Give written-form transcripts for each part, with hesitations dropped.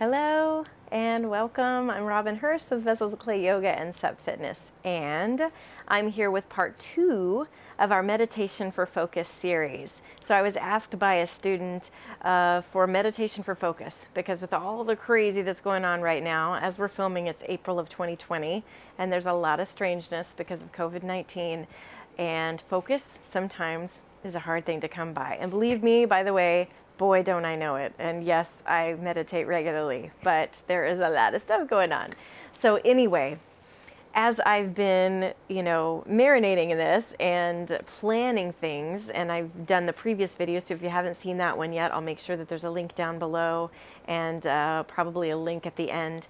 Hello and welcome. I'm Robyn Hurst of Vessels of Clay Yoga and Sup Fitness, and I'm here with part 2 of our Meditation for Focus series. So I was asked by a student for meditation for focus because with all the crazy that's going on right now, as we're filming, it's April of 2020, and there's a lot of strangeness because of COVID-19, and focus sometimes is a hard thing to come by. And believe me, by the way, boy, don't I know it. And yes, I meditate regularly, but there is a lot of stuff going on. So anyway, as I've been, marinating in this and planning things, and I've done the previous video, so if you haven't seen that one yet, I'll make sure that there's a link down below and probably a link at the end.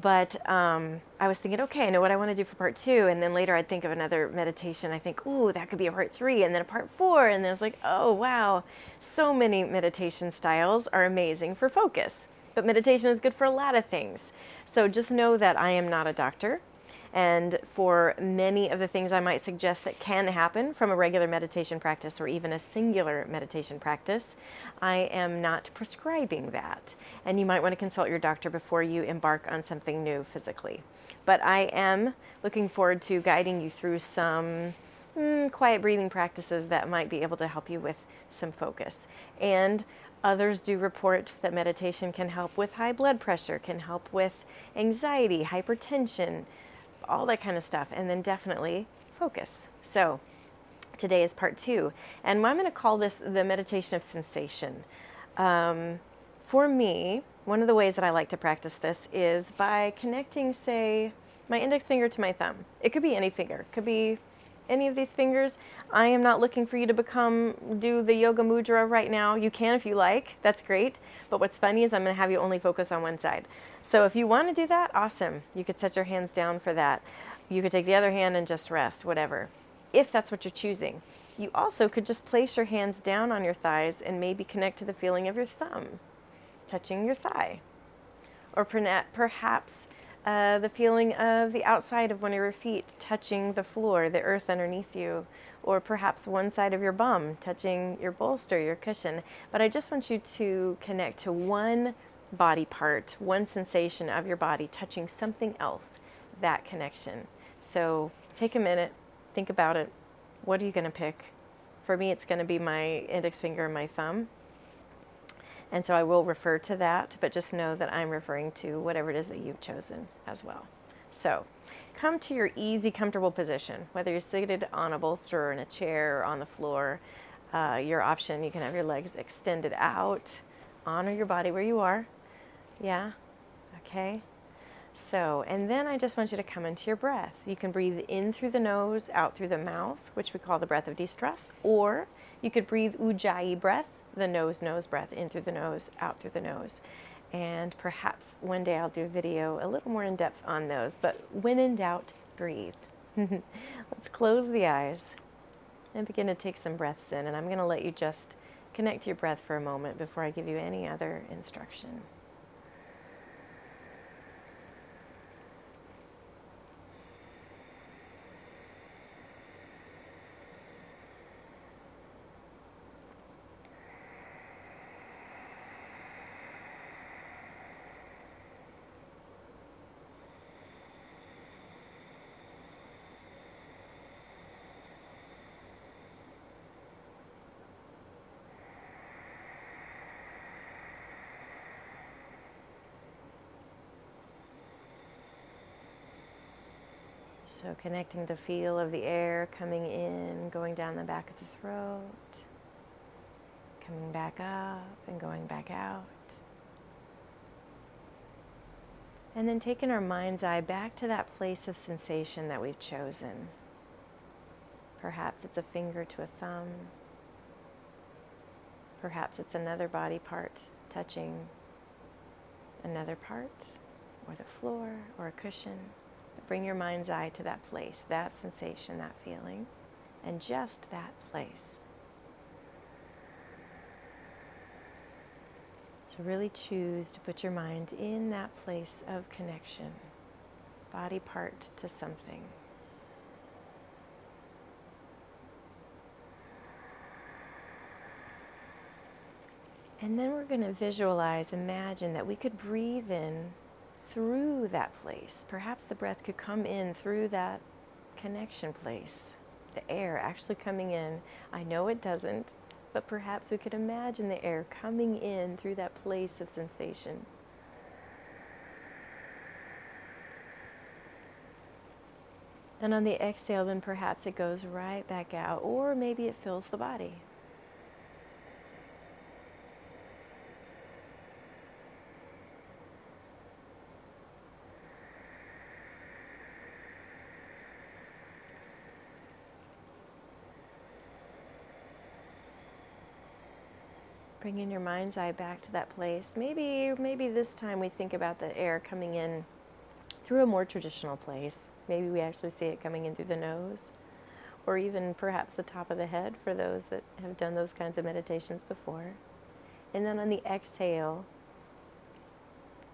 But I was thinking, okay, I know what I want to do for part 2, and then later I'd think of another meditation. I think, ooh, that could be a part 3, and then a part 4, and then it's like, oh, wow, so many meditation styles are amazing for focus. But meditation is good for a lot of things. So just know that I am not a doctor. And for many of the things I might suggest that can happen from a regular meditation practice or even a singular meditation practice, I am not prescribing that. And you might want to consult your doctor before you embark on something new physically. But I am looking forward to guiding you through some quiet breathing practices that might be able to help you with some focus. And others do report that meditation can help with high blood pressure, can help with anxiety, hypertension, all that kind of stuff, and then definitely focus. So today is part 2, and I'm going to call this the meditation of sensation. For me, one of the ways that I like to practice this is by connecting, say, my index finger to my thumb. It could be any finger. It could be any of these fingers. I am not looking for you to do the yoga mudra right now. You can if you like, that's great. But what's funny is I'm gonna have you only focus on one side. So if you wanna do that, awesome. You could set your hands down for that. You could take the other hand and just rest, whatever, if that's what you're choosing. You also could just place your hands down on your thighs and maybe connect to the feeling of your thumb touching your thigh. Or perhaps the feeling of the outside of one of your feet touching the floor, the earth underneath you, or perhaps one side of your bum touching your bolster, your cushion. But I just want you to connect to one body part, one sensation of your body touching something else, that connection. So take a minute, think about it. What are you going to pick? For me, it's going to be my index finger and my thumb. And so I will refer to that, but just know that I'm referring to whatever it is that you've chosen as well. So come to your easy, comfortable position, whether you're seated on a bolster or in a chair or on the floor. Your option, you can have your legs extended out. Honor your body where you are. Yeah? Okay. So, and then I just want you to come into your breath. You can breathe in through the nose, out through the mouth, which we call the breath of de-stress, or you could breathe Ujjayi breath, the nose breath, in through the nose, out through the nose. And perhaps one day I'll do a video a little more in depth on those, but when in doubt, breathe. Let's close the eyes and begin to take some breaths in, and I'm going to let you just connect to your breath for a moment before I give you any other instruction. So connecting the feel of the air coming in, going down the back of the throat, coming back up and going back out. And then taking our mind's eye back to that place of sensation that we've chosen. Perhaps it's a finger to a thumb. Perhaps it's another body part touching another part, or the floor, or a cushion. Bring your mind's eye to that place, that sensation, that feeling, and just that place. So really choose to put your mind in that place of connection, body part to something. And then we're going to visualize, imagine that we could breathe in through that place. Perhaps the breath could come in through that connection place. The air actually coming in. I know it doesn't, but perhaps we could imagine the air coming in through that place of sensation. And on the exhale, then perhaps it goes right back out, or maybe it fills the body. Bringing your mind's eye back to that place. Maybe this time we think about the air coming in through a more traditional place. Maybe we actually see it coming in through the nose, or even perhaps the top of the head for those that have done those kinds of meditations before. And then on the exhale,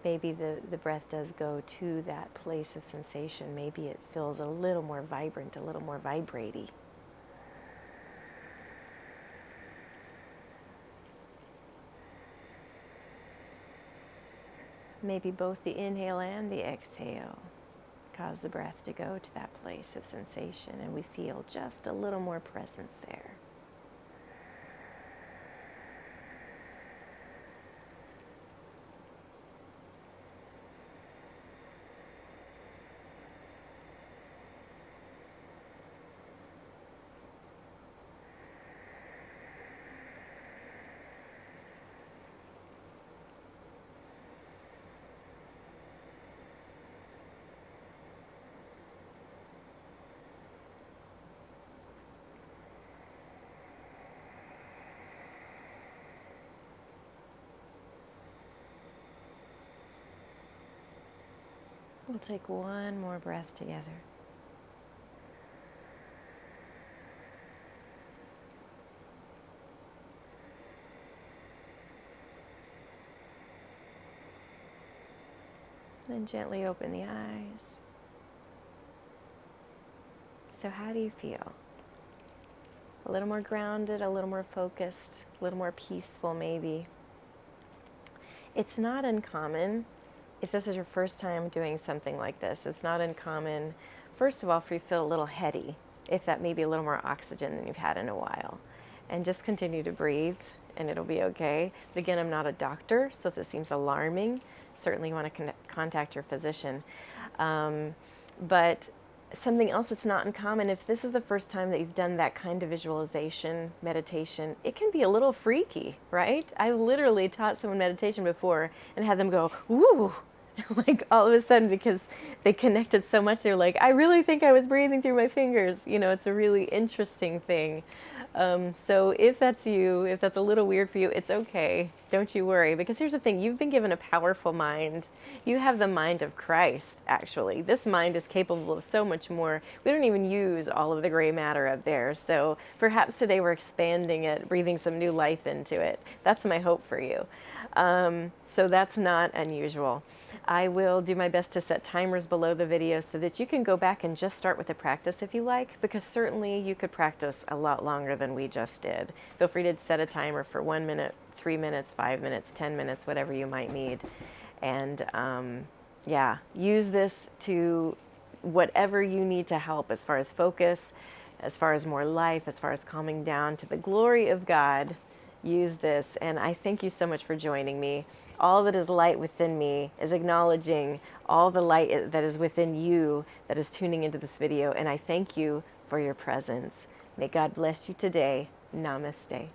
maybe the breath does go to that place of sensation. Maybe it feels a little more vibrant, a little more vibraty. Maybe both the inhale and the exhale cause the breath to go to that place of sensation, and we feel just a little more presence there. We'll take one more breath together. Then gently open the eyes. So how do you feel? A little more grounded, a little more focused, a little more peaceful maybe. It's not uncommon. If this is your first time doing something like this, it's not uncommon, first of all, for you to feel a little heady, if that may be a little more oxygen than you've had in a while. And just continue to breathe, and it'll be okay. Again, I'm not a doctor, so if this seems alarming, certainly you want to contact your physician. But something else that's not uncommon, if this is the first time that you've done that kind of visualization, meditation, it can be a little freaky, right? I literally taught someone meditation before and had them go, ooh, like all of a sudden, because they connected so much, they're like, I really think I was breathing through my fingers. You know, it's a really interesting thing. So if that's you, if that's a little weird for you, it's okay. Don't you worry, because here's the thing, you've been given a powerful mind. You have the mind of Christ, actually. This mind is capable of so much more. We don't even use all of the gray matter up there. So perhaps today we're expanding it, breathing some new life into it. That's my hope for you. So that's not unusual. I will do my best to set timers below the video so that you can go back and just start with the practice if you like, because certainly you could practice a lot longer than we just did. Feel free to set a timer for 1 minute, 3 minutes, 5 minutes, 10 minutes, whatever you might need. And yeah, use this to whatever you need to help as far as focus, as far as more life, as far as calming down to the glory of God. Use this, and I thank you so much for joining me. All that is light within me is acknowledging all the light that is within you that is tuning into this video, and I thank you for your presence. May God bless you today. Namaste.